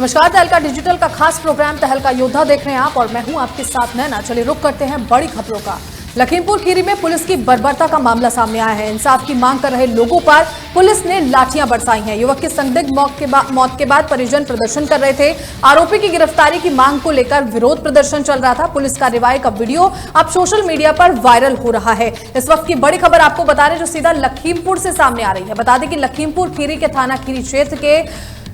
नमस्कार, तहलका डिजिटल का खास प्रोग्राम तहलका योद्धा देख रहे हैं आप और मैं हूं आपके साथ नैना। चलिए रुक करते हैं बड़ी खबरों का। लखीमपुर खीरी में पुलिस की बर्बरता का मामला सामने आया है। इंसाफ की मांग कर रहे लोगों पर पुलिस ने लाठियां बरसाई हैं। युवक की संदिग्ध मौत के बाद परिजन प्रदर्शन कर रहे थे। आरोपी की गिरफ्तारी की मांग को लेकर विरोध प्रदर्शन चल रहा था। पुलिस कार्रवाई का वीडियो अब सोशल मीडिया पर वायरल हो रहा है। इस वक्त की बड़ी खबर आपको बता रहे जो सीधा लखीमपुर से सामने आ रही है। बता दें कि लखीमपुर खीरी के थाना खीरी क्षेत्र के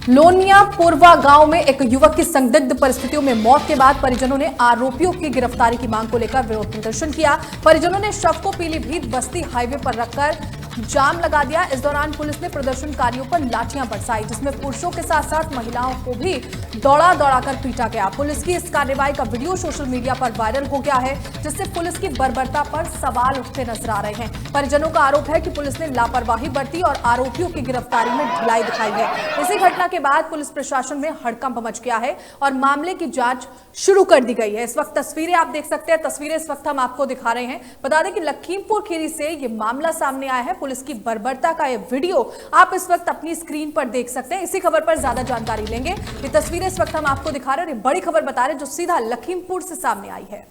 लोनियापुरवा गांव में एक युवक की संदिग्ध परिस्थितियों में मौत के बाद परिजनों ने आरोपियों की गिरफ्तारी की मांग को लेकर विरोध प्रदर्शन किया। परिजनों ने शव को पीलीभीत बस्ती हाईवे पर रखकर जाम लगा दिया। इस दौरान पुलिस ने प्रदर्शनकारियों पर लाठियां बरसाई, जिसमें पुरुषों के साथ साथ महिलाओं को भी दौड़ा दौड़ाकर पीटा गया। पुलिस की इस कार्रवाई का वीडियो सोशल मीडिया पर वायरल हो गया है, जिससे पुलिस की बर्बरता पर सवाल उठते नजर आ रहे हैं। परिजनों का आरोप है कि पुलिस ने लापरवाही बरती और आरोपियों की गिरफ्तारी में ढिलाई दिखाई है। इसी घटना के बाद पुलिस प्रशासन में हड़कंप मच गया है और मामले की जांच शुरू कर दी गई है। इस वक्त तस्वीरें आप देख सकते हैं, तस्वीरें इस वक्त हम आपको दिखा रहे हैं। बता दें कि लखीमपुर खीरी से ये मामला सामने आया है। पुलिस की बर्बरता का ये वीडियो आप इस वक्त अपनी स्क्रीन पर देख सकते हैं। इसी खबर पर ज्यादा जानकारी लेंगे। ये तस्वीरें इस वक्त हम आपको दिखा रहे हैं और ये बड़ी खबर बता रहे हैं जो सीधा लखीमपुर से सामने आई है।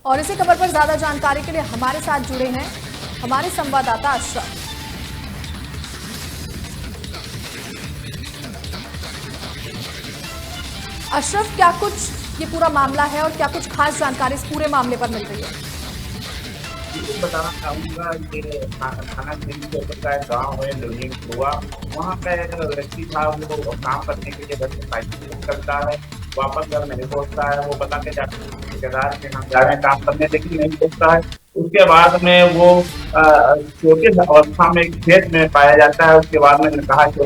और इसी खबर पर ज्यादा जानकारी के लिए हमारे साथ जुड़े हैं हमारे संवाददाता अशरफ। अशरफ, क्या कुछ ये पूरा मामला है और क्या कुछ खास जानकारी इस पूरे मामले पर मिल रही है? बताना चाहूँगा ये थाना खीरी का गाँव है लोनियापुरवा। वहाँ पे एक व्यक्ति था, वो काम करने के लिए घर से साइकिल करता है, वापस घर नहीं पहुँचता है। वो बता के जाते हैं ठेकेदार के हम जा रहे हैं काम करने, लेकिन नहीं पहुँचता है। उसके बाद में वो छोटी अवस्था में खेत में पाया जाता है। उसके बाद में नकाहा को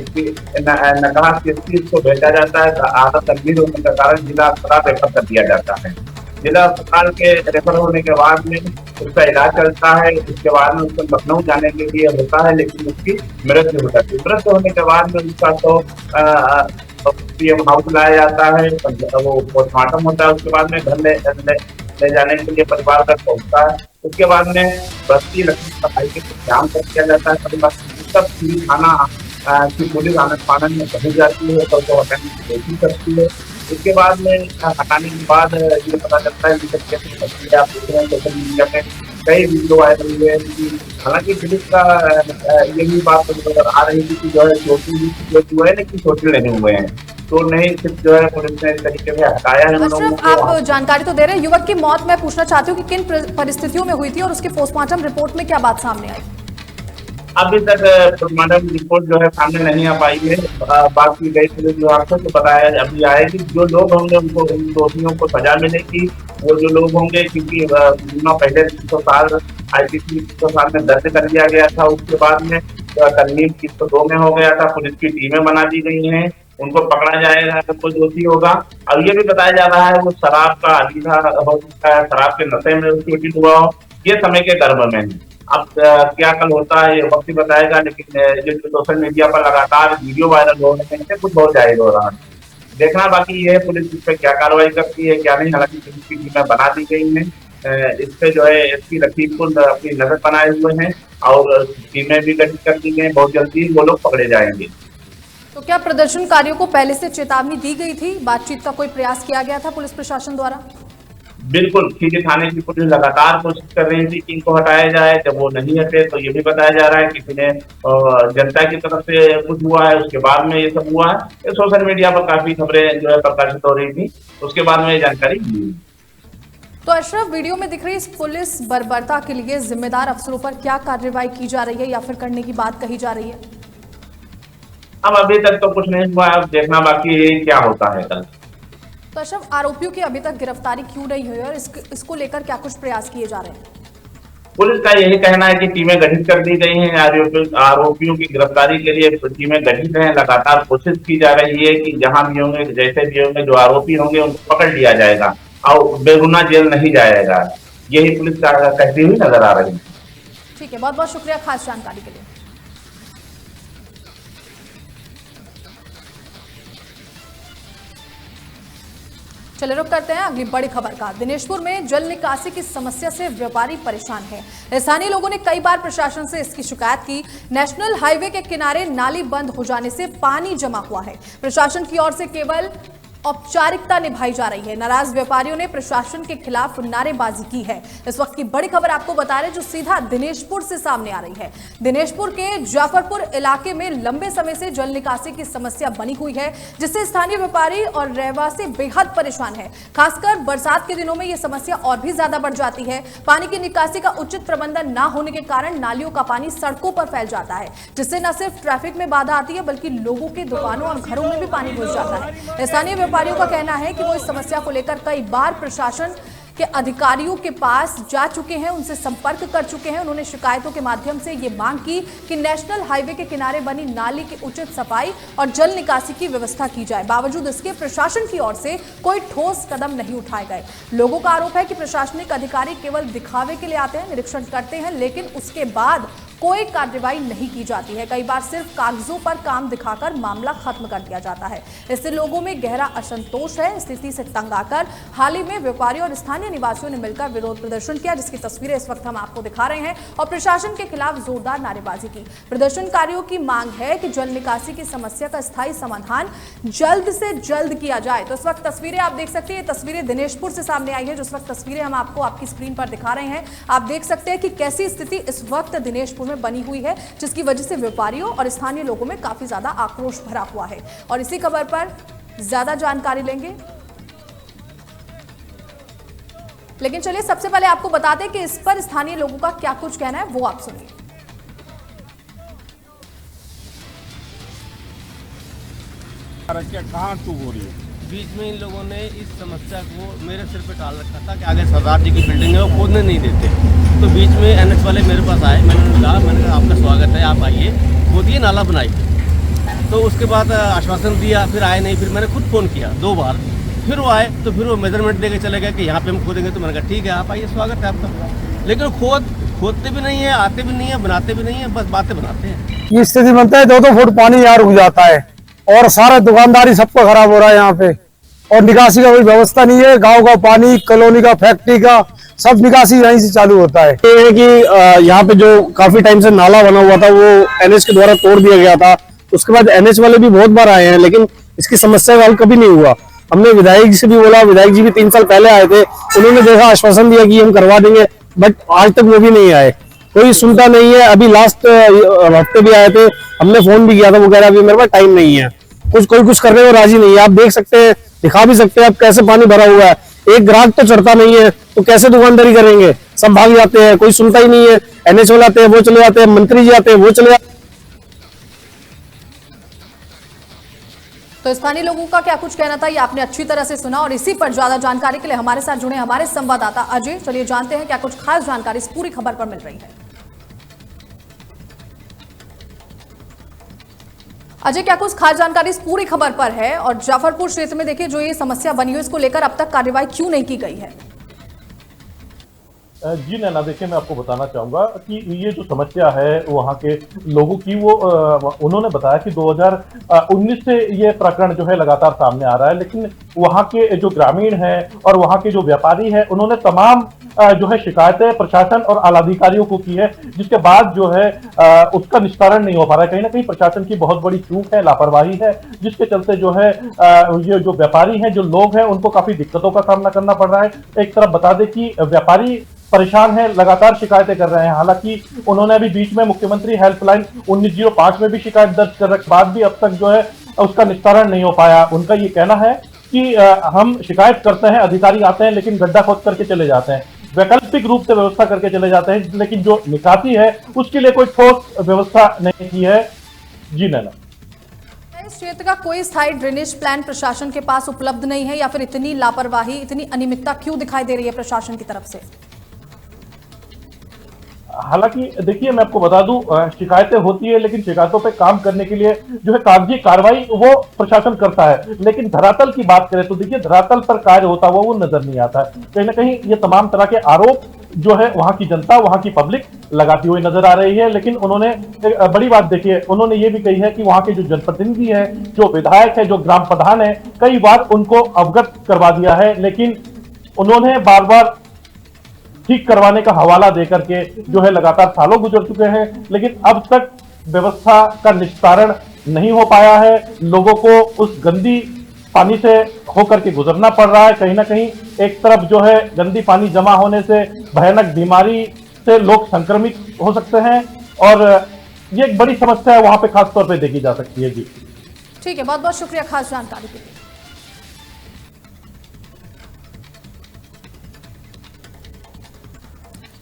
भेजा जाता है। आदत गंभीर होने के कारण जिला अस्पताल रेफर कर दिया जाता है। जिला अस्पताल के रेफर होने के बाद में उसका इलाज चलता है। उसके बाद में उसको लखनऊ जाने के लिए होता है, लेकिन उसकी मृत्यु हो जाती है। मृत्यु होने के बाद में उसका तो पीएम हाउस लाया जाता है, वो पोस्टमार्टम होता है। उसके बाद में घर ले जाने के लिए परिवार तक पहुँचता है। उसके बाद में बस्ती लखनऊ सफाई के जाम कर दिया जाता है। तब थाना की पुलिस आनंद फानन में पहुँच जाती है तो उसको हटाने की कोशिश करती है। उसके बाद में हटाने के बाद ये पता चलता है कि कैसे आप देख रहे हैं सोशल मीडिया में कई वीडियो वायरल हुए हैं कि हालांकि पुलिस का ये भी बात नजर आ रही थी कि जो है जो है ना कि चोटिल नहीं हुए हैं, तो नहीं सिर्फ जो है पुलिस ने इस तरीके से हटाया है। आप जानकारी तो दे रहे हैं, युवक की मौत मैं पूछना चाहती हूँ कि किन परिस्थितियों में हुई थी और उसके पोस्टमार्टम रिपोर्ट में क्या बात सामने आई? अभी तक पोस्टमार्टम रिपोर्ट जो है सामने नहीं आ पाई है। बात की गई पुलिस विभाग से तो बताया अभी आएगी। जो लोग होंगे उनको उन दोषियों को सजा मिलेगी। वो जो लोग होंगे, क्योंकि पहले 300 साल IPC 300 साल में दर्ज कर दिया गया था। उसके बाद में तरमीम 302 में हो गया था। पुलिस की टीमें बना दी गई हैं, उनको पकड़ा जाएगा तो कोई दोषी होगा। अब ये भी बताया जा रहा है वो शराब का आदी था, हो सकता है शराब के नशे में उसकी हुआ हो। ये समय के गर्भ में है। अब क्या कल होता है ये वक्त ही बताएगा, लेकिन जो सोशल मीडिया पर लगातार वीडियो वायरल हो रहे हैं कुछ बहुत जाहिर हो रहा है। देखना बाकी ये है पुलिस इस पर क्या कार्रवाई करती है क्या नहीं। हालांकि पुलिस की टीमें बना दी गई हैं। इस पे जो है एसपी लखीमपुर अपनी नजर बनाए हुए हैं और टीमें भी गठित कर दी गई। बहुत जल्दी वो लोग पकड़े जाएंगे। तो क्या प्रदर्शनकारियों को पहले से चेतावनी दी गई थी? बातचीत का कोई प्रयास किया गया था पुलिस प्रशासन द्वारा? बिल्कुल, खीरी थाने की पुलिस लगातार कोशिश कर रही थी कि इनको हटाया जाए। जब वो नहीं हटे तो ये भी बताया जा रहा है कि किसी ने जनता की तरफ से कुछ हुआ है, उसके बाद में ये सब हुआ है। ये सोशल मीडिया पर काफी खबरें जो है प्रकाशित हो रही थी, उसके बाद में ये जानकारी मिली। तो अशरफ, वीडियो में दिख रही इस पुलिस बर्बरता के लिए जिम्मेदार अफसरों पर क्या कार्रवाई की जा रही है या फिर करने की बात कही जा रही है? अब अभी तक तो कुछ नहीं हुआ है, अब देखना बाकी है क्या होता है कल। तो अशरफ, आरोपियों की अभी तक गिरफ्तारी क्यों नहीं हुई और इसको लेकर क्या कुछ प्रयास किए जा रहे हैं? पुलिस का यही कहना है कि टीमें गठित कर दी गई हैं। आरोपियों की गिरफ्तारी के लिए टीमें गठित हैं। लगातार कोशिश की जा रही है कि जहां भी होंगे, जैसे भी होंगे, जो आरोपी होंगे उनको पकड़ लिया जाएगा और बेगुनाह जेल नहीं जाएगा। यही पुलिस कहती हुई नजर आ रही है। ठीक है, बहुत बहुत शुक्रिया खास जानकारी के लिए। चले रुक करते हैं अगली बड़ी खबर का। दिनेशपुर में जल निकासी की समस्या से व्यापारी परेशान है। स्थानीय लोगों ने कई बार प्रशासन से इसकी शिकायत की। नेशनल हाईवे के किनारे नाली बंद हो जाने से पानी जमा हुआ है। प्रशासन की ओर से केवल औपचारिकता निभाई जा रही है। नाराज व्यापारियों ने प्रशासन के खिलाफ नारेबाजी की है। इस वक्त की बड़ी खबर आपको बता रहे जो सीधा दिनेशपुर से सामने आ रही है। दिनेशपुर के जाफरपुर इलाके में लंबे समय से जल निकासी की समस्या बनी हुई है, जिससे स्थानीय व्यापारी और रहवासी बेहद परेशान है। खासकर बरसात के दिनों में यह समस्या और भी ज्यादा बढ़ जाती है। पानी की निकासी का उचित प्रबंधन न होने के कारण नालियों का पानी सड़कों पर फैल जाता है, जिससे न सिर्फ ट्रैफिक में बाधा आती है बल्कि लोगों के दुकानों और घरों में भी पानी घुस जाता है। स्थानीय व्यापारियों का कहना है कि वो इस समस्या को लेकर कई बार प्रशासन के अधिकारियों के पास जा चुके हैं, उनसे संपर्क कर चुके हैं। उन्होंने शिकायतों के माध्यम से ये मांग की कि नेशनल हाईवे के किनारे बनी नाली की उचित सफाई और जल निकासी की व्यवस्था की जाए। बावजूद इसके प्रशासन की ओर से कोई ठोस कदम नहीं उठाए गए। लोगों का आरोप है कि प्रशासनिक अधिकारी केवल दिखावे के लिए आते हैं, निरीक्षण करते हैं, लेकिन उसके बाद कोई कार्रवाई नहीं की जाती है। कई बार सिर्फ कागजों पर काम दिखाकर मामला खत्म कर दिया जाता है। इससे लोगों में गहरा असंतोष है। स्थिति से तंग आकर हाल ही में व्यापारियों और स्थानीय निवासियों ने मिलकर विरोध प्रदर्शन किया, जिसकी तस्वीरें इस वक्त हम आपको दिखा रहे हैं, और प्रशासन के खिलाफ जोरदार नारेबाजी की। प्रदर्शनकारियों की मांग है कि जल निकासी की समस्या का स्थायी समाधान जल्द से जल्द किया जाए। तो इस वक्त तस्वीरें आप देख सकते हैं, ये तस्वीरें दिनेशपुर से सामने आई है। जिस वक्त तस्वीरें हम आपको आपकी स्क्रीन पर दिखा रहे हैं, आप देख सकते हैं कि कैसी स्थिति इस वक्त दिनेशपुर में बनी हुई है, जिसकी वजह से व्यापारियों और स्थानीय लोगों में काफी ज्यादा आक्रोश भरा हुआ है। और इसी खबर पर ज्यादा जानकारी लेंगे, लेकिन चलिए सबसे पहले आपको बताते हैं कि इस पर स्थानीय लोगों का क्या कुछ कहना है, वो आप सुनिए। कहाँ टूट हो रही है? बीच में इन लोगों ने इस समस्या को मेरे सिर पे टाल रखा था कि आगे सरदार जी की बिल्डिंग है वो खोदने नहीं देते। तो बीच में एनएच वाले मेरे पास आए, मैंने कहा आपका स्वागत है, आप आइए, खोदिए, नाला बनाइए। तो उसके बाद आश्वासन दिया, फिर आए नहीं। फिर मैंने खुद फ़ोन किया 2 बार, फिर वो आए तो फिर वो मेजरमेंट देके चले गए कि यहाँ पे हम खोदेंगे। तो मैंने कहा ठीक है, आप आइए, स्वागत है आपका। लेकिन खोदते भी नहीं है, आते भी नहीं है, बनाते भी नहीं है, बस बातें बनाते हैं। ये स्थिति बनता है 2-2 फुट पानी यहाँ रुक जाता है और सारा दुकानदारी सबका खराब हो रहा है यहाँ पे, और निकासी का कोई व्यवस्था नहीं है। गांव का पानी, कॉलोनी का, फैक्ट्री का, सब निकासी यहीं से चालू होता है। ये है कि यहाँ पे जो काफी टाइम से नाला बना हुआ था वो एनएच के द्वारा तोड़ दिया गया था। उसके बाद एनएच वाले भी बहुत बार आए हैं, लेकिन इसकी समस्या का हल कभी नहीं हुआ। हमने विधायक जी से भी बोला, विधायक जी भी 3 साल पहले आए थे, उन्होंने देखा, आश्वासन दिया कि हम करवा देंगे, बट आज तक वो भी नहीं आए, कोई सुनता नहीं है। अभी लास्ट हफ्ते भी आए थे, हमने फोन भी किया था, वो कह रहा अभी मेरे पास टाइम नहीं है, कोई कुछ करने को राजी नहीं है। आप देख सकते हैं, दिखा भी सकते हैं आप कैसे पानी भरा हुआ है। एक ग्राहक तो चढ़ता नहीं है, तो कैसे दुकानदारी करेंगे? सब भाग जाते हैं, कोई सुनता ही नहीं है। एनएच वाले आते हैं, वो चले जाते हैं, मंत्री जी आते हैं, वो चले जाते हैं। तो स्थानीय लोगों का क्या कुछ कहना था, ये आपने अच्छी तरह से सुना। और इसी पर ज्यादा जानकारी के लिए हमारे साथ जुड़े हमारे संवाददाता अजय, चलिए जानते हैं क्या कुछ खास जानकारी इस पूरी खबर पर मिल रही है। अजय, क्या कुछ खास जानकारी इस पूरी खबर पर है, और जाफरपुर क्षेत्र में देखिए जो ये समस्या बनी हुई, इसको लेकर अब तक कार्रवाई क्यों नहीं की गई है? जी नैना, देखिए मैं आपको बताना चाहूँगा कि ये जो समस्या है वहाँ के लोगों की, वो उन्होंने बताया कि 2019 से ये प्रकरण जो है लगातार सामने आ रहा है, लेकिन वहाँ के जो ग्रामीण हैं और वहाँ के जो व्यापारी हैं, उन्होंने तमाम जो है शिकायतें प्रशासन और आलाधिकारियों को की है, जिसके बाद जो है उसका निस्तारण नहीं हो पा रहा है। कहीं ना कहीं प्रशासन की बहुत बड़ी चूक है, लापरवाही है, जिसके चलते जो है ये जो व्यापारी हैं, जो लोग हैं, उनको काफी दिक्कतों का सामना करना पड़ रहा है। एक तरफ बता दें कि व्यापारी परेशान है, लगातार शिकायतें कर रहे हैं। हालांकि उन्होंने अभी बीच में मुख्यमंत्री हेल्पलाइन 1905 में भी शिकायत दर्ज करने के बाद भी अब तक जो है उसका निस्तारण नहीं हो पाया। उनका ये कहना है कि हम शिकायत करते हैं, अधिकारी आते हैं, लेकिन गड्ढा खोद करके चले जाते हैं, वैकल्पिक रूप से व्यवस्था करके चले जाते हैं, लेकिन जो निकासी है उसके लिए कोई ठोस व्यवस्था नहीं की है। जी नैना, इस क्षेत्र का कोई स्थायी ड्रेनेज प्लान प्रशासन के पास उपलब्ध नहीं है, या फिर इतनी लापरवाही, इतनी अनियमितता क्यों दिखाई दे रही है प्रशासन की तरफ से? हालांकि देखिए मैं आपको बता दूं, शिकायतें होती है, लेकिन शिकायतों पे काम करने के लिए जो है कागजी कार्रवाई वो प्रशासन करता है, लेकिन धरातल की बात करें तो देखिए धरातल पर कार्य होता हुआ वो नजर नहीं आता है। कहीं ना कहीं ये तमाम तरह के आरोप जो है वहां की जनता, वहां की पब्लिक लगाती हुई नजर आ रही है। लेकिन उन्होंने एक बड़ी बात देखिए, उन्होंने ये भी कही है कि वहां के जो जनप्रतिनिधि है, जो विधायक है, जो ग्राम प्रधान है, कई बार उनको अवगत करवा दिया है, लेकिन उन्होंने बार बार ठीक करवाने का हवाला देकर के जो है लगातार सालों गुजर चुके हैं, लेकिन अब तक व्यवस्था का निस्तारण नहीं हो पाया है। लोगों को उस गंदी पानी से होकर के गुजरना पड़ रहा है। कहीं ना कहीं एक तरफ जो है गंदी पानी जमा होने से भयानक बीमारी से लोग संक्रमित हो सकते हैं, और ये एक बड़ी समस्या है वहां पे खास तौर पे देखी जा सकती है। जी ठीक है, बहुत बहुत शुक्रिया खास जानकारी के लिए।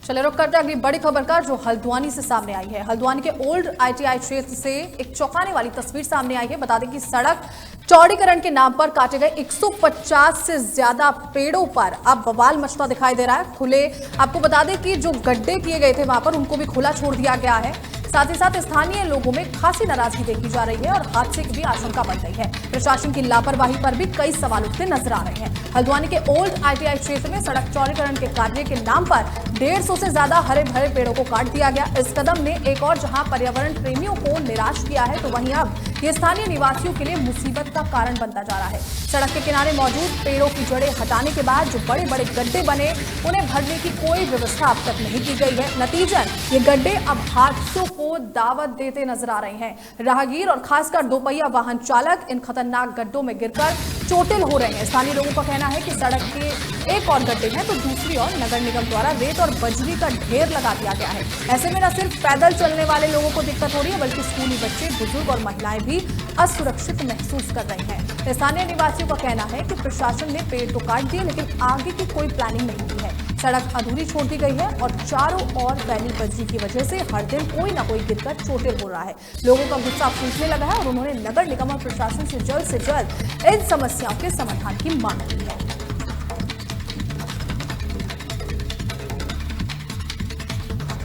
चले रुक करते हैं अगली बड़ी खबर का, जो हल्द्वानी से सामने आई है। हल्द्वानी के ओल्ड ITI क्षेत्र से एक चौंकाने वाली तस्वीर सामने आई है। बता दें कि सड़क चौड़ीकरण के नाम पर काटे गए 150 से ज्यादा पेड़ों पर अब बवाल मचता दिखाई दे रहा है। खुले, आपको बता दें कि जो गड्ढे किए गए थे वहां पर उनको भी खुला छोड़ दिया गया है। साथ ही साथ स्थानीय लोगों में खासी नाराजगी देखी जा रही है और हादसे की भी आशंका बढ़ गई है। प्रशासन की लापरवाही पर भी कई सवाल उठते नजर आ रहे हैं। हल्द्वानी के ओल्ड ITI क्षेत्र में सड़क चौड़ीकरण के कार्य के नाम पर 150 से ज्यादा हरे भरे पेड़ों को काट दिया गया। इस कदम ने एक और जहां पर्यावरण प्रेमियों को निराश किया है, तो वहीं अब ये स्थानीय निवासियों के लिए मुसीबत का कारण बनता जा रहा है। सड़क के किनारे मौजूद पेड़ों की जड़ें हटाने के बाद जो बड़े बड़े गड्ढे बने, उन्हें भरने की कोई व्यवस्था अब तक नहीं की गई है। नतीजन ये गड्ढे अब हादसों को दावत देते नजर आ रहे हैं। राहगीर और खासकर दोपहिया वाहन चालक इन खतरनाक गड्ढों में गिरकर चोटिल हो रहे हैं। स्थानीय लोगों का कहना है कि सड़क के एक और गड्ढे हैं, तो दूसरी ओर नगर निगम द्वारा रेत और बजरी का ढेर लगा दिया गया है। ऐसे में न सिर्फ पैदल चलने वाले लोगों को दिक्कत हो रही है, बल्कि स्कूली बच्चे, बुजुर्ग और महिलाएं भी असुरक्षित महसूस कर रही हैं। स्थानीय निवासियों का कहना है कि प्रशासन ने पेड़ तो काट दिए, लेकिन आगे की कोई प्लानिंग नहीं की है। सड़क अधूरी छोड़ दी गई है और चारों ओर फैली बजरी की वजह से हर दिन कोई ना कोई गिरकर चोटिल हो रहा है। लोगों का गुस्सा फूटने लगा है और उन्होंने नगर निगम और प्रशासन से जल्द इन समस्याओं के समाधान की मांग की है।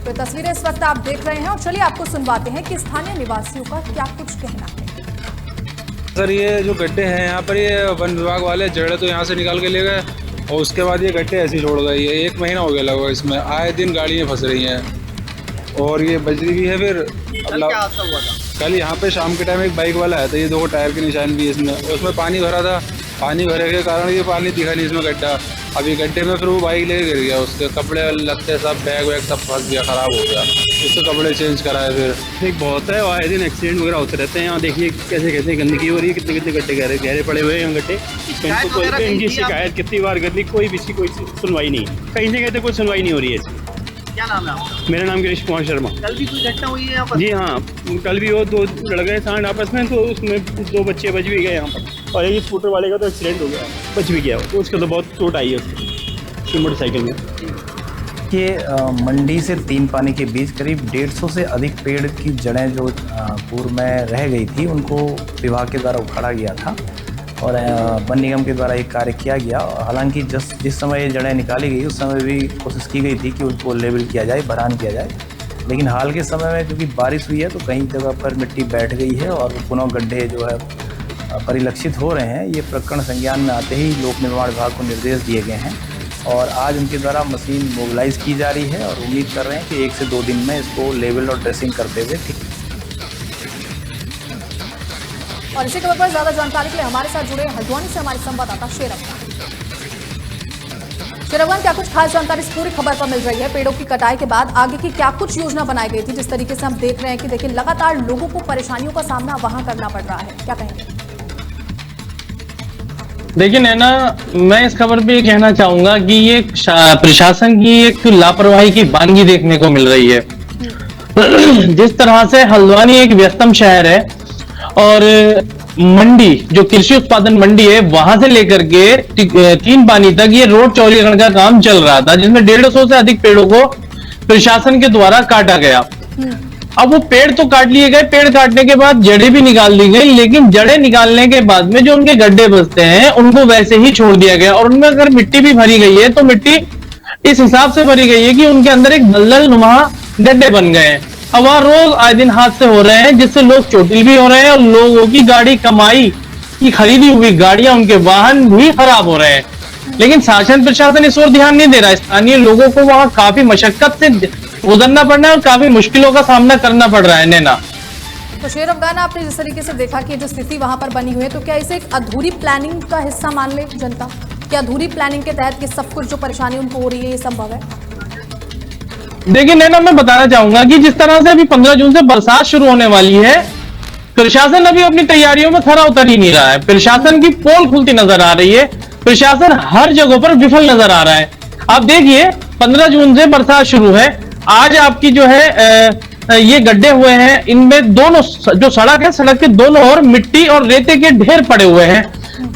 तो तस्वीरें इस वक्त आप देख रहे हैं और चलिए आपको सुनवाते हैं कि स्थानीय निवासियों का क्या कुछ कहना है। सर, ये जो गड्ढे हैं यहाँ पर, ये वन विभाग वाले जड़ें तो यहाँ से निकाल के ले गए और उसके बाद ये गड्ढे ऐसे ही छोड़ गए। ये 1 महीना हो गया लगभग, इसमें आए दिन गाड़ियाँ फंस रही हैं और ये बजरी भी है। फिर कल क्या हादसा हुआ था? कल यहाँ पे शाम के टाइम एक बाइक वाला आया था, ये 2 टायर के निशान भी इसमें, उसमें पानी भरा था। पानी भरे के कारण ये पानी दिखा नहीं इसमें गड्ढा। अभी गड्ढे में फिर वो बाइक लेके गिर गया, उसके कपड़े लत्ते सब बैग वैग सब फंस गया, खराब हो गया। उसके कपड़े चेंज कराए। फिर बहुत है, आए दिन एक्सीडेंट वगैरह होते रहते हैं। यहाँ देखिए कैसे कैसे गंदगी हो रही है, कितने कितने गड्ढे गहरे पड़े हुए हैं यहाँ गड्ढे। इनकी शिकायत कितनी बार कर ली, कोई किसी कोई सुनवाई नहीं, कहीं से कहते कोई सुनवाई नहीं हो रही है। क्या नाम है आपका? मेरा नाम गिरीश कुमार शर्मा। कल भी कोई घटना हुई है यहाँ पर? जी हाँ, कल भी वो 2 लड़के सांड आपस में, तो उसमें 2 बच्चे बच भी गए यहाँ पर, और एक स्कूटर वाले का तो एक्सीडेंट हो गया, बच भी गया, तो उसका तो बहुत चोट आई है उसकी मोटरसाइकिल में। ये मंडी से 3 पानी के बीच करीब 150 से अधिक पेड़ की जड़ें जो पूर्व में रह गई थी, उनको विभाग के द्वारा उखाड़ा गया था और वन निगम के द्वारा एक कार्य किया गया। हालांकि जिस समय ये जड़ें निकाली गई उस समय भी कोशिश की गई थी कि उनको लेवल किया जाए, भरान किया जाए, लेकिन हाल के समय में क्योंकि बारिश हुई है तो कई जगह पर मिट्टी बैठ गई है और पुनः गड्ढे जो है परिलक्षित हो रहे हैं। ये प्रकरण संज्ञान में आते ही लोक निर्माण विभाग को निर्देश दिए गए हैं और आज उनके द्वारा मशीन मोबिलाइज की जा रही है और उम्मीद कर रहे हैं कि 1 से 2 दिन में इसको लेवल और ड्रेसिंग करते हुए ठीक। और इसी खबर पर ज्यादा जानकारी के लिए हमारे साथ जुड़े हल्द्वानी से हमारे संवाददाता शेरअफगान। शेरअफगान, क्या कुछ खास जानकारी इस पूरी खबर पर मिल रही है? पेड़ों की कटाई के बाद आगे की क्या कुछ योजना बनाई गई थी? जिस तरीके से हम देख रहे हैं कि देखिए लगातार लोगों को परेशानियों का सामना वहां करना पड़ रहा है, क्या कहेंगे? देखिए नैना, मैं इस खबर पे कहना चाहूंगा कि ये प्रशासन की एक लापरवाही की वानगी देखने को मिल रही है। जिस तरह से हल्द्वानी एक व्यस्तम शहर है और मंडी जो कृषि उत्पादन मंडी है, वहां से लेकर के 3 पानी तक ये रोड चौड़ीकरण का काम चल रहा था, जिसमें 150 से अधिक पेड़ों को प्रशासन के द्वारा काटा गया। अब वो पेड़ तो काट लिए गए, पेड़ काटने के बाद जड़ें भी निकाल दी गई, लेकिन जड़ें निकालने के बाद में जो उनके गड्ढे बचते हैं उनको वैसे ही छोड़ दिया गया और उनमें अगर मिट्टी भी भरी गई है तो मिट्टी इस हिसाब से भरी गई है कि उनके अंदर एक दलदल नुमा गड्ढे बन गए हैं। अब वहां रोज आए दिन हादसे हो रहे हैं, जिससे लोग चोटिल भी हो रहे हैं और लोगों की गाड़ी कमाई की खरीदी हुई गाड़ियां, उनके वाहन भी खराब हो रहे हैं। लेकिन शासन प्रशासन इस ओर ध्यान नहीं दे रहा है। स्थानीय लोगों को वहां काफी मशक्कत से गुजरना पड़ रहा है और काफी मुश्किलों का सामना करना पड़ रहा है। नैना, तो शेर अफगान, आपने जिस तरीके से देखा कि जो स्थिति वहां पर बनी हुई है, तो क्या इसे एक अधूरी प्लानिंग का हिस्सा मान ले जनता? क्या अधूरी प्लानिंग के तहत कि सब कुछ जो परेशानी उनको हो रही है ये संभव है? देखिए नैना, मैं बताना चाहूंगा कि जिस तरह से अभी 15 जून से बरसात शुरू होने वाली है, प्रशासन अभी अपनी तैयारियों में खरा उतर ही नहीं रहा है। प्रशासन की पोल खुलती नजर आ रही है, प्रशासन हर जगह पर विफल नजर आ रहा है। आप देखिए 15 जून से बरसात शुरू है, आज आपकी जो है ये गड्ढे हुए हैं, इनमें दोनों जो सड़क है, सड़क के दोनों ओर मिट्टी और रेते के ढेर पड़े हुए हैं,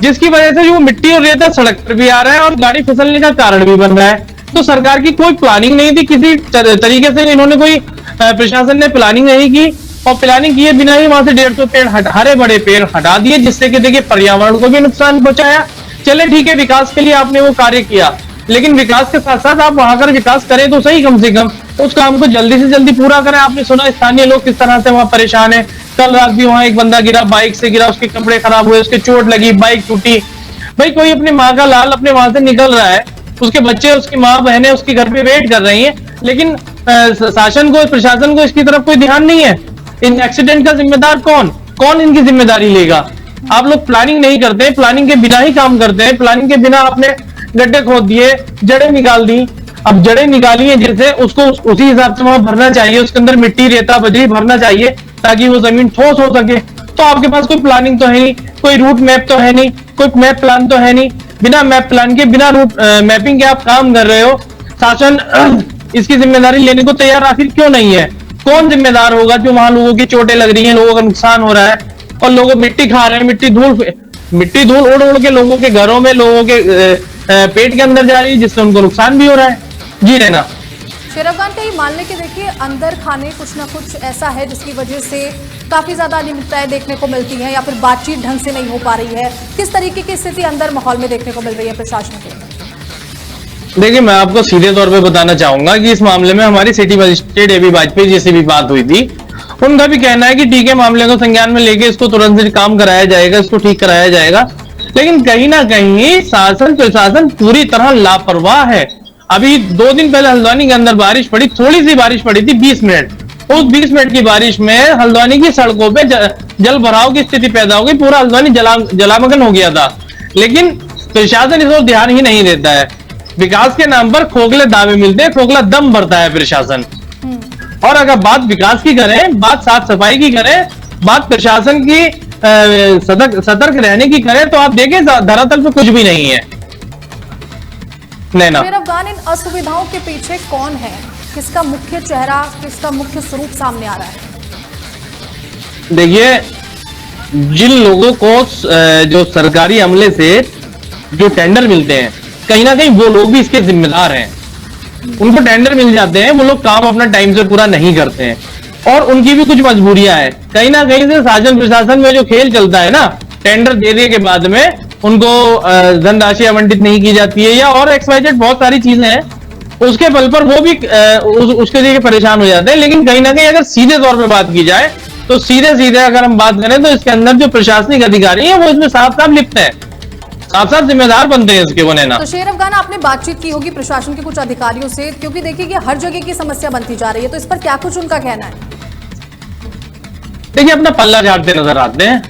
जिसकी वजह से जो मिट्टी और रेता सड़क पर भी आ रहा है और गाड़ी फिसलने का कारण भी बन रहा है। तो सरकार की कोई प्लानिंग नहीं थी, किसी तरीके से इन्होंने कोई प्रशासन ने प्लानिंग नहीं की, और प्लानिंग किए बिना ही वहां से 150 पेड़ हरे बड़े पेड़ हटा दिए, जिससे कि देखिए पर्यावरण को भी नुकसान पहुंचाया। चले ठीक है, विकास के लिए आपने वो कार्य किया, लेकिन विकास के साथ साथ आप वहां कर विकास करें तो सही, कम से कम उस काम को जल्दी से जल्दी पूरा करें। आपने सुना स्थानीय लोग किस तरह से वहां परेशान है। कल रात भी वहां एक बंदा गिरा, बाइक से गिरा, उसके कपड़े खराब हुए, उसके चोट लगी, बाइक टूटी। भाई कोई अपनी माँ का लाल अपने वहां से निकल रहा है, उसके बच्चे, उसकी माँ बहनें उसके घर पे वेट कर रही हैं, लेकिन शासन को, प्रशासन को इसकी तरफ कोई ध्यान नहीं है। इन एक्सीडेंट का जिम्मेदार कौन इनकी जिम्मेदारी लेगा? आप लोग प्लानिंग नहीं करते, प्लानिंग के बिना ही काम करते हैं। प्लानिंग के बिना आपने गड्ढे खोद दिए, जड़ें निकाल दी। अब जड़ें निकाली है जैसे, उसको उसी हिसाब से वहां भरना चाहिए, उसके अंदर मिट्टी रेता बजरी भरना चाहिए ताकि वो जमीन ठोस हो सके। तो आपके पास कोई प्लानिंग तो है नहीं, कोई रूट मैप तो है नहीं, कोई मैप प्लान तो है नहीं। बिना मैप प्लान के, बिना रूट मैपिंग के आप काम कर रहे हो। शासन इसकी जिम्मेदारी लेने को तैयार आखिर क्यों नहीं है? कौन जिम्मेदार होगा जो वहां लोगों की चोटें लग रही हैं, लोगों का नुकसान हो रहा है और लोग मिट्टी खा रहे हैं, मिट्टी धूल उड़ उड़ के लोगों के घरों में, लोगों के पेट के अंदर जा रही है, जिससे उनको नुकसान भी हो रहा है। जी रहना शेर अफगान का ये मान लें कि देखिए अंदर खाने कुछ ना कुछ ऐसा है जिसकी वजह से काफी ज्यादा अनियमितताएं देखने को मिलती हैं, या फिर बातचीत ढंग से नहीं हो पा रही है। किस तरीके की स्थिति अंदर माहौल में देखने को मिल रही है प्रशासन के? देखिए मैं आपको सीधे तौर पे बताना चाहूंगा कि इस मामले में हमारी city magistrate AB Vajpayee ji से भी बात हुई थी। उनका भी कहना है कि ठीक है, मामले को संज्ञान में लेके इसको तुरंत से काम कराया जाएगा, इसको ठीक कराया जाएगा। लेकिन कहीं ना कहीं शासन प्रशासन पूरी तरह लापरवाह है। अभी 2 दिन पहले हल्द्वानी के अंदर बारिश पड़ी, थोड़ी सी बारिश पड़ी थी 20 मिनट। उस 20 मिनट की बारिश में हल्द्वानी की सड़कों पे जल भराव की स्थिति पैदा हो गई, पूरा हल्द्वानी जलामग्न हो गया था। लेकिन प्रशासन इस ओर ध्यान ही नहीं देता है। विकास के नाम पर खोखले दावे मिलते हैं, खोखला दम भरता है प्रशासन। और अगर बात विकास की करें, बात साफ सफाई की करें, बात प्रशासन की सतर्क रहने की करें, तो आप देखें धरातल पे कुछ भी नहीं है। नैना, शेर अफगान, इन असुविधाओं के पीछे कौन है? किसका मुख्य चेहरा, किसका मुख्य स्वरूप सामने आ रहा है? देखिए जिन लोगों को जो सरकारी अमले से जो टेंडर मिलते हैं, कहीं ना कहीं वो लोग भी इसके जिम्मेदार हैं। उनको टेंडर मिल जाते हैं, वो लोग काम अपना टाइम से पूरा नहीं करते हैं और उनकी भी कुछ मजबूरियां हैं। कहीं ना कहीं से शासन प्रशासन में जो खेल चलता है ना, टेंडर देने के बाद में उनको धनराशि आवंटित नहीं की जाती है, या और XYZ बहुत सारी चीजें हैं, उसके बल पर वो भी उसके लिए परेशान हो जाते हैं। लेकिन कहीं ना कहीं अगर सीधे तौर पे बात की जाए, तो सीधे अगर हम बात करें तो इसके अंदर जो प्रशासनिक अधिकारी है वो इसमें साफ साफ लिप्त है, साफ साफ जिम्मेदार बनते हैं इसके, वो नैना। तो शेर अफगान, आपने बातचीत की होगी प्रशासन के कुछ अधिकारियों से, क्योंकि देखिए कि हर जगह की समस्या बनती जा रही है, तो इस पर क्या कुछ उनका कहना है? देखिए अपना पल्ला झाड़ते नजर आते हैं।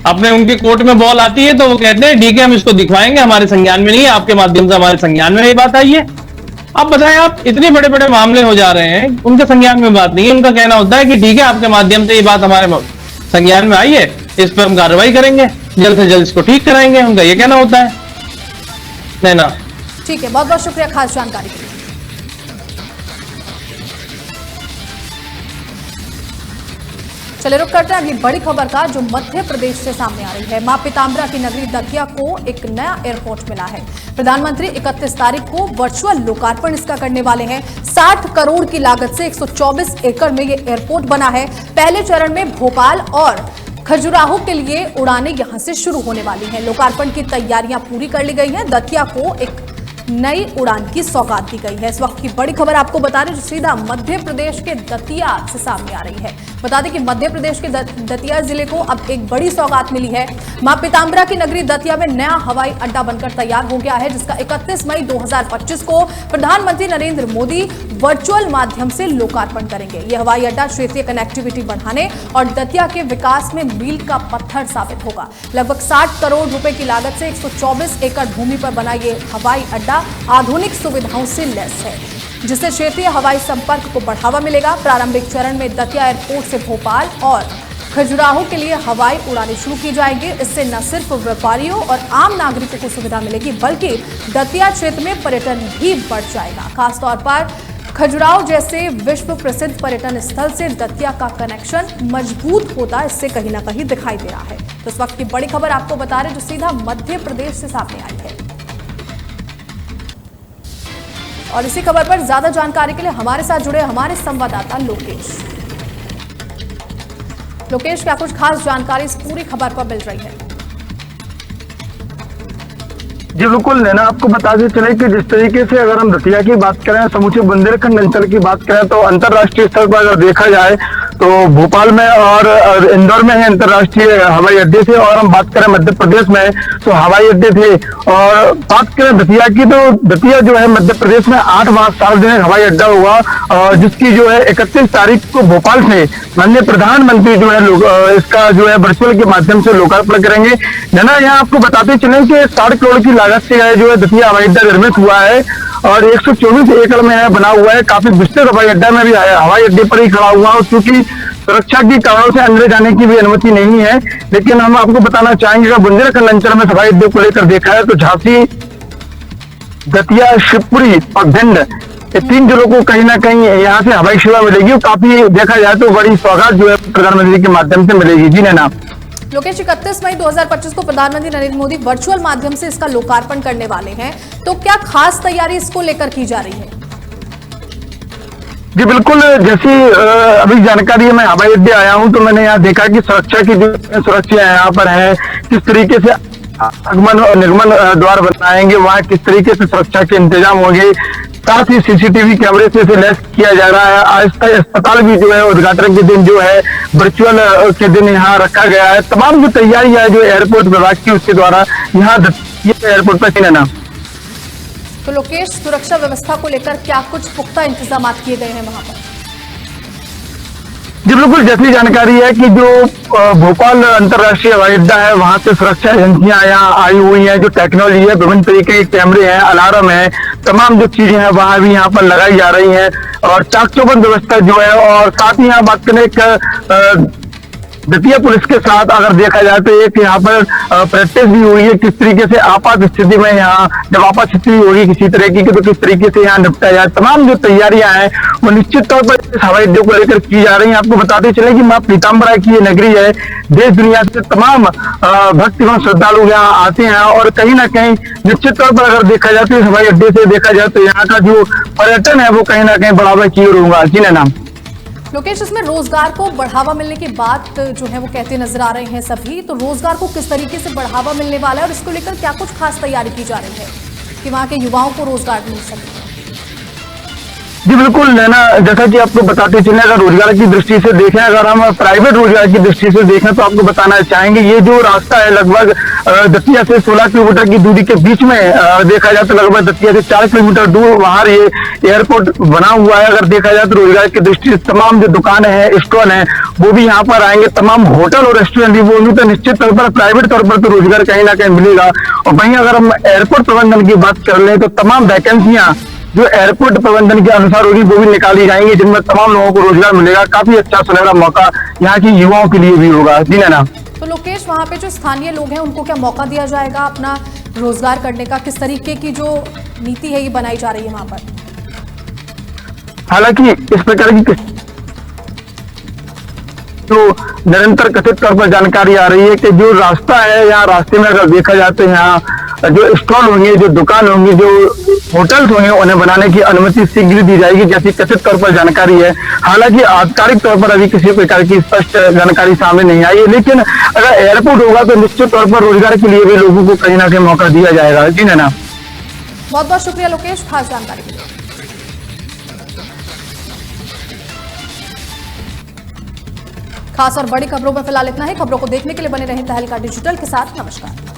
अपने उनके कोर्ट में बॉल आती है तो वो कहते हैं ठीक है, हम इसको दिखवाएंगे, हमारे संज्ञान में नहीं है, आपके माध्यम से हमारे संज्ञान में ये बात आई है। अब बताएं, आप इतने बड़े बड़े मामले हो जा रहे हैं, उनके संज्ञान में बात नहीं है। उनका कहना होता है कि ठीक है, आपके माध्यम से ये बात हमारे संज्ञान में आई है, इस पर हम कार्रवाई करेंगे, जल्द से जल्द इसको ठीक कराएंगे, उनका ये कहना होता है। नैना, ठीक है, बहुत बहुत शुक्रिया खास जानकारी के लिए। चले रुक करते हैं अगली बड़ी खबर का, जो मध्य प्रदेश से सामने आ रही है। मां पीताम्बरा की नगरी दतिया को एक नया एयरपोर्ट मिला है। प्रधानमंत्री 31 तारीख को वर्चुअल लोकार्पण इसका करने वाले हैं। 60 करोड़ की लागत से 124 एकड़ में ये एयरपोर्ट बना है। पहले चरण में भोपाल और खजुराहो के लिए उड़ानें यहां से शुरू होने वाली हैं। लोकार्पण की तैयारियां पूरी कर ली गई हैं। दतिया को एक नई उड़ान की सौगात दी गई है। इस वक्त की बड़ी खबर आपको बता दें जो सीधा मध्य प्रदेश के दतिया से सामने आ रही है। बता दें कि मध्य प्रदेश के दतिया जिले को अब एक बड़ी सौगात मिली है। मां पीताम्बरा की नगरी दतिया में नया हवाई अड्डा बनकर तैयार हो गया है, जिसका 31 मई 2025 को प्रधानमंत्री नरेंद्र मोदी वर्चुअल माध्यम से लोकार्पण करेंगे। यह हवाई अड्डा क्षेत्रीय कनेक्टिविटी बढ़ाने और दतिया के विकास में मील का पत्थर साबित होगा। लगभग 60 करोड़ रुपए की लागत से 124 एकड़ भूमि पर बना ये हवाई अड्डा आधुनिक सुविधाओं से लैस है, जिससे क्षेत्रीय हवाई संपर्क को बढ़ावा मिलेगा। प्रारंभिक चरण में दतिया एयरपोर्ट से भोपाल और खजुराहो के लिए हवाई उड़ानें शुरू की जाएंगी। इससे न सिर्फ व्यापारियों और आम नागरिकों को सुविधा मिलेगी, बल्कि दतिया क्षेत्र में पर्यटन भी बढ़ जाएगा। खासतौर पर खजुराहो जैसे विश्व प्रसिद्ध पर्यटन स्थल से दतिया का कनेक्शन मजबूत होता इससे कहीं ना कहीं दिखाई दे रहा है। तो इस वक्त की बड़ी खबर आपको बता रहे जो सीधा मध्य प्रदेश से सामने आई है। और इसी खबर पर ज्यादा जानकारी के लिए हमारे साथ जुड़े हमारे संवाददाता लोकेश। लोकेश, क्या कुछ खास जानकारी इस पूरी खबर पर मिल रही है? जी बिल्कुल नैना, आपको बताते चले कि जिस तरीके से अगर हम दतिया की बात करें, समूचे बुंदेलखंड अंचल की बात करें, तो अंतर्राष्ट्रीय स्तर पर अगर देखा जाए तो भोपाल में और इंदौर में है अंतर्राष्ट्रीय हवाई अड्डे थे, और हम बात करें मध्य प्रदेश में तो हवाई अड्डे थे। और बात करें दतिया की तो दतिया जो है मध्य प्रदेश में 8वां सार्वजनिक हवाई अड्डा हुआ, और जिसकी जो है 31 तारीख को भोपाल से माननीय प्रधानमंत्री जो है इसका जो है वर्चुअल के माध्यम से लोकार्पण करेंगे। नैना, यहाँ आपको बताते चले कि 60 करोड़ की लागत से जो है दतिया हवाई अड्डा निर्मित हुआ है और 124 एकड़ में बना हुआ है। काफी विस्तृत हवाई अड्डा में भी हवाई अड्डे पर ही खड़ा हुआ है, क्योंकि सुरक्षा के कारणों से अंदर जाने की भी अनुमति नहीं है। लेकिन हम आपको बताना चाहेंगे कि बुंदेलखंड अंचल में हवाई अड्डे को लेकर देखा है तो झांसी, दतिया, शिवपुरी और भिंड, ये 3 जिलों को कहीं ना कहीं यहाँ से हवाई सेवा मिलेगी। काफी देखा जाए तो बड़ी सौगात जो है प्रधानमंत्री के माध्यम से मिलेगी। जी नैना। लोकेश, 31 मई 2025 को प्रधानमंत्री नरेंद्र मोदी वर्चुअल माध्यम से इसका लोकार्पण करने वाले हैं, तो क्या खास तैयारी इसको लेकर की जा रही है? जी बिल्कुल, जैसी अभी जानकारी है, मैं हवाई अड्डे आया हूं तो मैंने यहाँ देखा कि सुरक्षा की जो सुरक्षा यहाँ पर है, किस तरीके से आगमन और निर्गमन द्वार बनाएंगे, वहाँ किस तरीके से सुरक्षा के इंतजाम होंगे, साथ ही सीसीटीवी कैमरे से इसे लैस किया जा रहा है। आज तक अस्पताल भी जो है उद्घाटन के दिन जो है वर्चुअल के दिन यहाँ रखा गया है। तमाम जो तैयारियां है जो एयरपोर्ट विभाग की उसके द्वारा यहाँ एयरपोर्ट पर चलना। तो लोकेश, सुरक्षा व्यवस्था को लेकर क्या कुछ पुख्ता इंतजाम किए गए हैं वहां पर? जी बिल्कुल, जैसी जानकारी है कि जो भोपाल अंतर्राष्ट्रीय हवाई अड्डा है वहां से सुरक्षा एजेंसियां यहाँ आई हुई हैं, जो टेक्नोलॉजी है, विभिन्न तरीके के कैमरे हैं, अलार्म है, तमाम जो चीजें हैं वहां भी यहाँ पर लगाई जा रही हैं और चाक चौबंद व्यवस्था जो है। और साथ ही यहाँ बात करें एक दतिया पुलिस के साथ अगर देखा जाए तो एक यहाँ पर प्रैक्टिस भी हुई है, किस तरीके से आपात स्थिति में यहाँ जब आपात स्थिति होगी किसी तरह की तो किस तरीके से यहाँ निपटा जाए। तमाम जो तैयारियां हैं वो निश्चित तौर पर इस हवाई अड्डे को लेकर की जा रही हैं। आपको बताते चले कि मां पीताम्बरा की ये नगरी है, देश दुनिया से तमाम भक्तगण श्रद्धालु यहाँ आते हैं और कहीं ना कहीं निश्चित तौर पर अगर देखा जाए तो इस हवाई अड्डे से देखा जाए तो यहाँ का जो पर्यटन है वो कहीं ना कहीं बढ़ावा की ओर होगा। जी नैना। लोकेश, इसमें रोजगार को बढ़ावा मिलने की बात जो है वो कहते नजर आ रहे हैं सभी, तो रोजगार को किस तरीके से बढ़ावा मिलने वाला है और इसको लेकर क्या कुछ खास तैयारी की जा रही है कि वहां के युवाओं को रोजगार मिल सके? जी बिल्कुल नैना, जैसा कि आपको बताते चले अगर रोजगार की दृष्टि से देखें, अगर हम प्राइवेट रोजगार की दृष्टि से देखें तो आपको बताना चाहेंगे ये जो रास्ता है लगभग दतिया से 16 किलोमीटर की दूरी के बीच में देखा जाए तो लगभग दतिया से 4 किलोमीटर दूर वहां ये एयरपोर्ट बना हुआ है। अगर देखा जाए तो रोजगार की दृष्टि से तमाम जो दुकानें हैं, स्टॉल हैं, वो भी यहाँ पर आएंगे, तमाम होटल और रेस्टोरेंट भी बोलूँ तो निश्चित तौर पर प्राइवेट तौर पर तो रोजगार कहीं ना कहीं मिलेगा। और वहीं अगर हम एयरपोर्ट प्रबंधन की बात कर लें तो तमाम वैकेंसियां जो एयरपोर्ट प्रबंधन के अनुसार होगी वो भी निकाली जाएंगी, जिनमें तमाम लोगों को रोजगार मिलेगा। काफी अच्छा सुनहरा मौका यहाँ के युवाओं के लिए भी होगा। जी नैना। तो लोकेश, वहां पे जो स्थानीय लोग हैं उनको क्या मौका दिया जाएगा अपना रोजगार करने का? किस तरीके की जो नीति है ये बनाई जा रही है वहां पर? हालांकि इस प्रकार की जो निरंतर कथित तौर पर जानकारी आ रही है कि जो रास्ता है यहाँ रास्ते में अगर देखा जाए तो यहाँ जो स्टॉल होंगे, जो दुकान होंगी, जो होटल्स होंगे उन्हें बनाने की अनुमति शीघ्र दी जाएगी, जैसी कथित तौर पर जानकारी है। हालांकि आधिकारिक तौर पर अभी किसी प्रकार की स्पष्ट जानकारी सामने नहीं आई है, लेकिन अगर एयरपोर्ट होगा तो निश्चित तौर पर रोजगार के लिए भी लोगों को कहीं ना कहीं मौका दिया जाएगा। जी नैना। बहुत बहुत शुक्रिया लोकेश खास जानकारी के लिए। खास और बड़ी खबरों में फिलहाल इतना ही। खबरों को देखने के लिए बने रहें तहलका डिजिटल के साथ। नमस्कार।